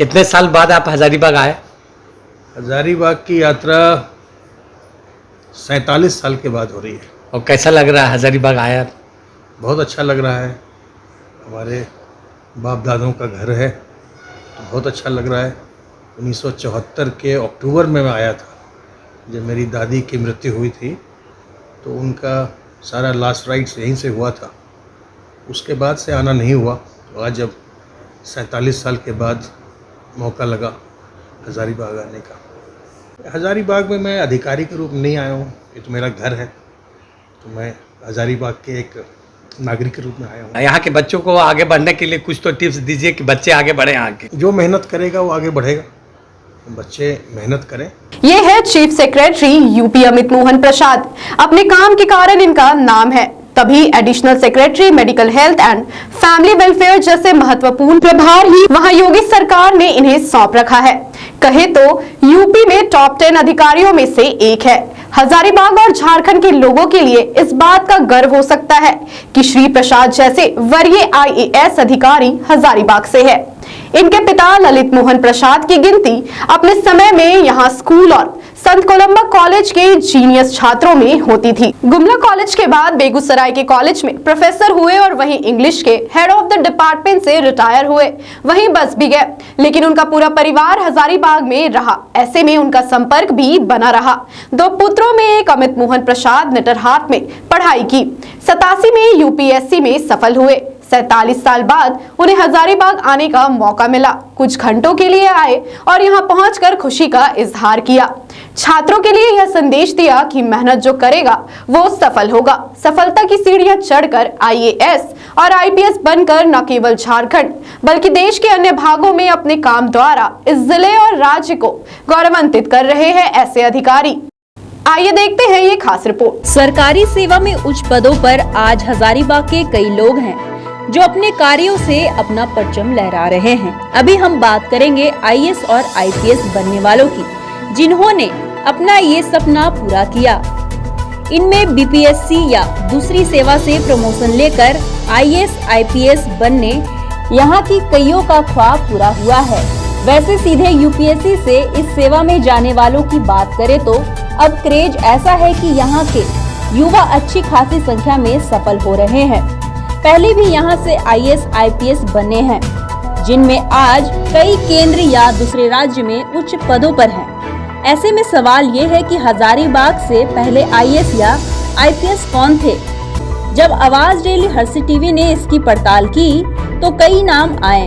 कितने साल बाद आप हजारीबाग आए? हजारीबाग की यात्रा 47 साल के बाद हो रही है। और कैसा लग रहा है हजारीबाग आया? बहुत अच्छा लग रहा है। हमारे बाप दादों का घर है तो बहुत अच्छा लग रहा है। 1974 के अक्टूबर में मैं आया था, जब मेरी दादी की मृत्यु हुई थी तो उनका सारा लास्ट राइट्स यहीं से हुआ था। उसके बाद से आना नहीं हुआ। तो आज जब 47 साल के बाद मौका लगा हजारीबाग आने का। हजारीबाग में मैं अधिकारी के रूप में नहीं आया हूँ, ये तो मेरा घर है। तो मैं हजारीबाग के एक नागरिक के रूप में आया हूँ। यहाँ के बच्चों को आगे बढ़ने के लिए कुछ तो टिप्स दीजिए कि बच्चे आगे बढ़े आगे। जो मेहनत करेगा वो आगे बढ़ेगा। बच्चे मेहनत करें। ये है chief secretary UP Amit Mohan Prasad. अपने काम के कारण इनका नाम है, तभी additional secretary medical health and family welfare जैसे महत्वपूर्ण प्रभार ही वहां योगी सरकार ने इन्हें सौंप रखा है। कहे तो यूपी में टॉप 10 अधिकारियों में से एक है। हजारीबाग और झारखंड के लोगों के लिए इस बात का गर्व हो सकता है कि श्री प्रसाद जैसे वरीय IAS अधिकारी हजारीबाग से है। इनके पिता ललित मोहन प्रसाद की गिनती अपने समय में यहाँ स्कूल और संत कोलंबा कॉलेज के जीनियस छात्रों में होती थी। गुमला कॉलेज के बाद बेगूसराय के कॉलेज में प्रोफेसर हुए और वहीं इंग्लिश के हेड ऑफ द डिपार्टमेंट से रिटायर हुए। वहीं बस भी गए, लेकिन उनका पूरा परिवार हजारीबाग में रहा। ऐसे में उनका संपर्क भी बना रहा। 2 पुत्रों में एक अमित मोहन प्रसाद नेटरहाट में पढ़ाई की। 87 में UPSC में सफल हुए। 47 साल बाद उन्हें हजारीबाग आने का मौका मिला। कुछ घंटों के लिए आए और यहाँ पहुंचकर खुशी का इजहार किया। छात्रों के लिए यह संदेश दिया कि मेहनत जो करेगा वो सफल होगा। सफलता की सीढ़ियां चढ़कर IAS और IPS बनकर न केवल झारखंड बल्कि देश के अन्य भागों में अपने काम द्वारा इस जिले और राज्य को गौरवान्वित कर रहे हैं ऐसे अधिकारी। आइए देखते हैं ये खास रिपोर्ट। सरकारी सेवा में उच्च पदों पर आज हजारीबाग के कई लोग हैं जो अपने कार्यों से अपना परचम लहरा रहे हैं। अभी हम बात करेंगे IAS और IPS बनने वालों की, जिन्होंने अपना ये सपना पूरा किया। इनमें BPSC या दूसरी सेवा से प्रमोशन लेकर IAS IPS बनने यहाँ की कईयों का ख्वाब पूरा हुआ है। वैसे सीधे UPSC से इस सेवा में जाने वालों की बात करें तो अब क्रेज ऐसा है कि यहाँ के युवा अच्छी खासी संख्या में सफल हो रहे हैं। पहले भी यहाँ से IAS IPS बने हैं, जिनमें आज कई केंद्र या दूसरे राज्य में उच्च पदों पर हैं। ऐसे में सवाल ये है कि हजारीबाग से पहले IAS या IPS कौन थे? जब आवाज डेली हर्षी टीवी ने इसकी पड़ताल की तो कई नाम आए।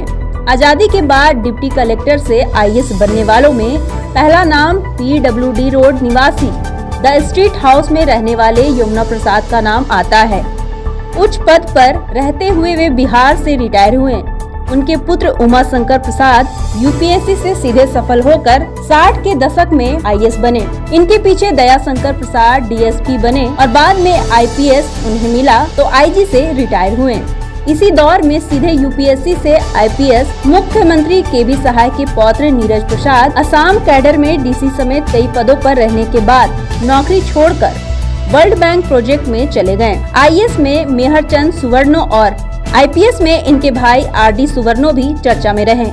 आजादी के बाद डिप्टी कलेक्टर से IAS बनने वालों में पहला नाम PWD रोड निवासी द स्ट्रीट हाउस में रहने वाले यमुना प्रसाद का नाम आता है। उच्च पद पर रहते हुए वे बिहार से रिटायर हुए। उनके पुत्र उमा शंकर प्रसाद UPSC से सीधे सफल होकर 60 के दशक में IAS बने। इनके पीछे दया शंकर प्रसाद DSP बने और बाद में IPS उन्हें मिला तो IG से रिटायर हुए। इसी दौर में सीधे UPSC से IPS मुख्यमंत्री KB सहाय के पौत्र नीरज प्रसाद असम कैडर में DC समेत कई पदों पर रहने के बाद नौकरी छोड़कर वर्ल्ड बैंक प्रोजेक्ट में चले गए। IAS में मेहर चंद सुवर्णो और IPS में इनके भाई RD सुवर्णो भी चर्चा में रहे।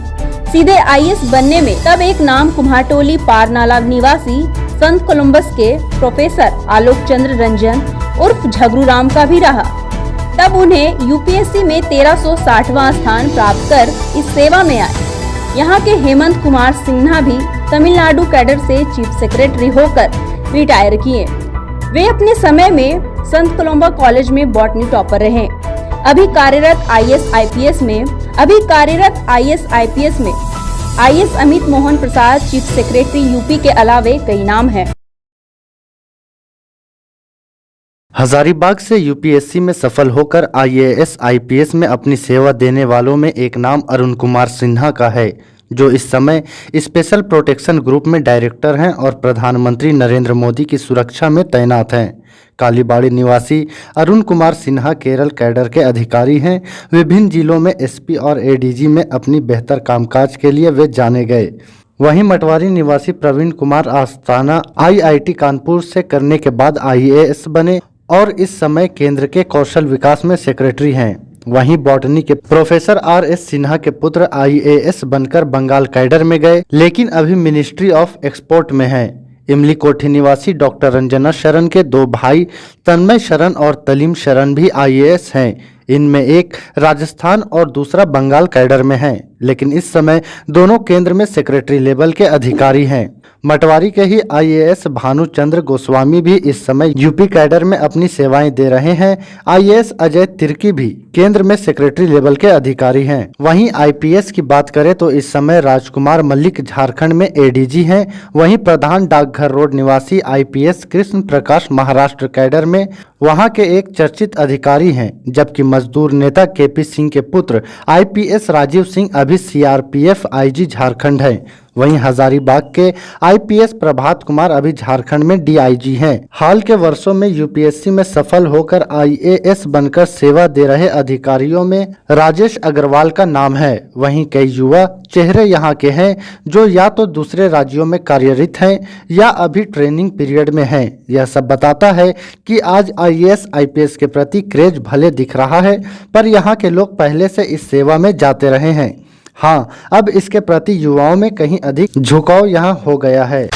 सीधे IAS बनने में तब एक नाम कुम्हाटोली पारनाला निवासी संत कोलंबस के प्रोफेसर आलोक चंद्र रंजन उर्फ झगरू राम का भी रहा। तब उन्हें UPSC में 1360वां स्थान प्राप्त कर इस सेवा में आए। यहाँ के हेमंत कुमार सिन्हा भी तमिलनाडु कैडर से चीफ सेक्रेटरी होकर रिटायर किए। वे अपने समय में संत कोलंबा कॉलेज में बॉटनी टॉपर रहे। अभी कार्यरत IAS IPS में IAS अमित मोहन प्रसाद चीफ सेक्रेटरी यूपी के अलावे कई नाम हैं। हजारीबाग से UPSC में सफल होकर IAS IPS में अपनी सेवा देने वालों में एक नाम अरुण कुमार सिन्हा का है, जो इस समय स्पेशल प्रोटेक्शन ग्रुप में डायरेक्टर हैं और प्रधानमंत्री नरेंद्र मोदी की सुरक्षा में तैनात हैं। कालीबाड़ी निवासी अरुण कुमार सिन्हा केरल कैडर के अधिकारी हैं। विभिन्न जिलों में SP और ADG में अपनी बेहतर कामकाज के लिए वे जाने गए। वहीं मटवारी निवासी प्रवीण कुमार आस्थाना IIT कानपुर से करने के बाद IAS बने और इस समय केंद्र के कौशल विकास में सेक्रेटरी हैं। वहीं बॉटनी के प्रोफेसर आर.एस. सिन्हा के पुत्र IAS बनकर बंगाल कैडर में गए, लेकिन अभी मिनिस्ट्री ऑफ एक्सपोर्ट में हैं। इमली कोठी निवासी डॉक्टर रंजना शरण के 2 भाई तन्मय शरण और तलीम शरण भी IAS हैं। इनमें एक राजस्थान और दूसरा बंगाल कैडर में है, लेकिन इस समय दोनों केंद्र में सेक्रेटरी लेवल के अधिकारी हैं। मटवारी के ही IAS भानुचंद्र गोस्वामी भी इस समय यूपी कैडर में अपनी सेवाएं दे रहे हैं। IAS अजय तिर्की भी केंद्र में सेक्रेटरी लेवल के अधिकारी हैं। वहीं IPS की बात करें तो इस समय राजकुमार मल्लिक झारखंड में ADG हैं। वहीं प्रधान डाकघर रोड निवासी IPS कृष्ण प्रकाश महाराष्ट्र कैडर में वहां के एक चर्चित अधिकारी हैं, जबकि मजदूर नेता KP सिंह के पुत्र IPS राजीव सिंह अभी CRPF IG झारखंड है। वहीं हजारीबाग के IPS प्रभात कुमार अभी झारखंड में DIG हैं। हाल के वर्षों में UPSC में सफल होकर IAS बनकर सेवा दे रहे अधिकारियों में राजेश अग्रवाल का नाम है। वहीं कई युवा चेहरे यहां के हैं जो या तो दूसरे राज्यों में कार्यरत हैं या अभी ट्रेनिंग पीरियड में हैं। यह सब बताता है कि आज IAS IPS के प्रति क्रेज भले दिख रहा है, पर यहाँ के लोग पहले से इस सेवा में जाते रहे हैं। हाँ, अब इसके प्रति युवाओं में कहीं अधिक झुकाव यहाँ हो गया है।